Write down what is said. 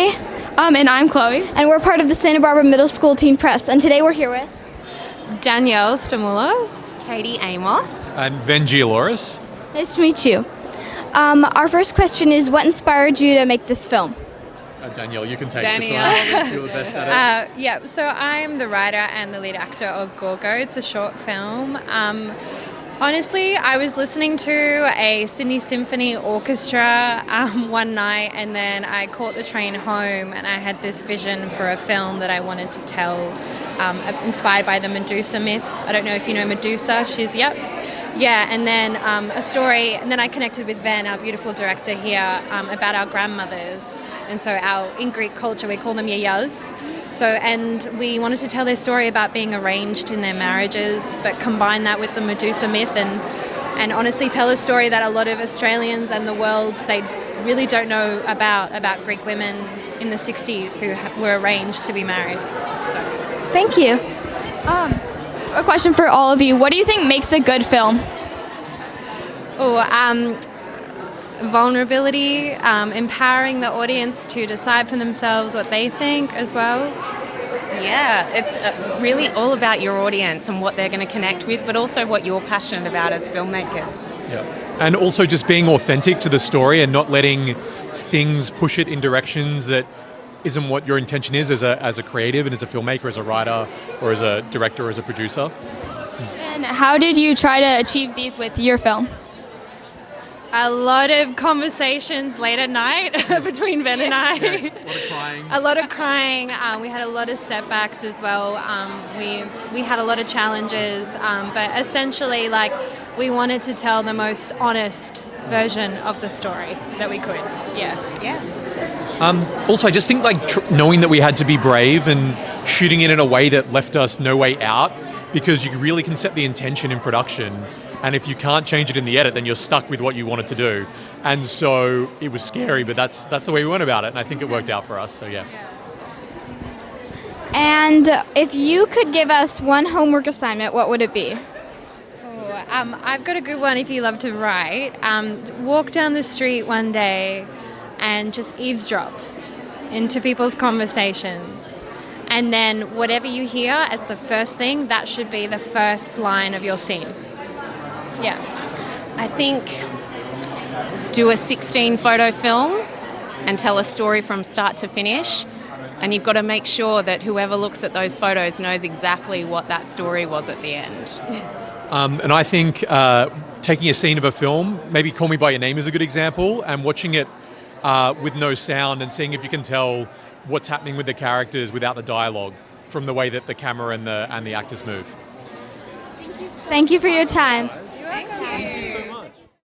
Ray. And I'm Chloe. And we're part of the Santa Barbara Middle School Teen Press. And today we're here with Danielle Stamoulos. Katie Amos. And Veniamin Gialouris. Nice to meet you. Our first question is, what inspired you to make this film? Danielle, you can take Danielle. this one. You're the best at it. So I'm the writer and the lead actor of Gorgo. It's a short film. Honestly, I was listening to a Sydney Symphony Orchestra one night, and then I caught the train home, and I had this vision for a film that I wanted to tell, inspired by the Medusa myth. I don't know if you know Medusa. Yeah, and then a story, and then I connected with Ven, our beautiful director here, about our grandmothers. And so in Greek culture, we call them yayas. And we wanted to tell their story about being arranged in their marriages, but combine that with the Medusa myth and honestly tell a story that a lot of Australians and the world, they really don't know about Greek women in the 60s who were arranged to be married. So. Thank you. A question for all of you. What do you think makes a good film? Vulnerability, empowering the audience to decide for themselves what they think as well. Yeah, it's really all about your audience and what they're going to connect with, but also what you're passionate about as filmmakers. Yeah. And also just being authentic to the story and not letting things push it in directions that isn't what your intention is as a creative and as a filmmaker, as a writer, or as a director, or as a producer. And how did you try to achieve these with your film? A lot of conversations late at night between Ben and I. A lot of crying. A lot of crying. We had a lot of setbacks as well. We had a lot of challenges, but essentially, we wanted to tell the most honest version of the story that we could. Yeah. Also, I just think knowing that we had to be brave and shooting it in a way that left us no way out, because you really can set the intention in production. And if you can't change it in the edit, then you're stuck with what you wanted to do. And so it was scary, but that's the way we went about it. And I think it worked out for us, so yeah. And if you could give us one homework assignment, what would it be? I've got a good one if you love to write. Walk down the street one day and just eavesdrop into people's conversations. And then whatever you hear as the first thing, that should be the first line of your scene. Yeah. I think do a 16 photo film and tell a story from start to finish, and you've got to make sure that whoever looks at those photos knows exactly what that story was at the end. And I think taking a scene of a film, maybe Call Me By Your Name is a good example, and watching it with no sound and seeing if you can tell what's happening with the characters without the dialogue from the way that the camera and the actors move. Thank you for your time. Thank you.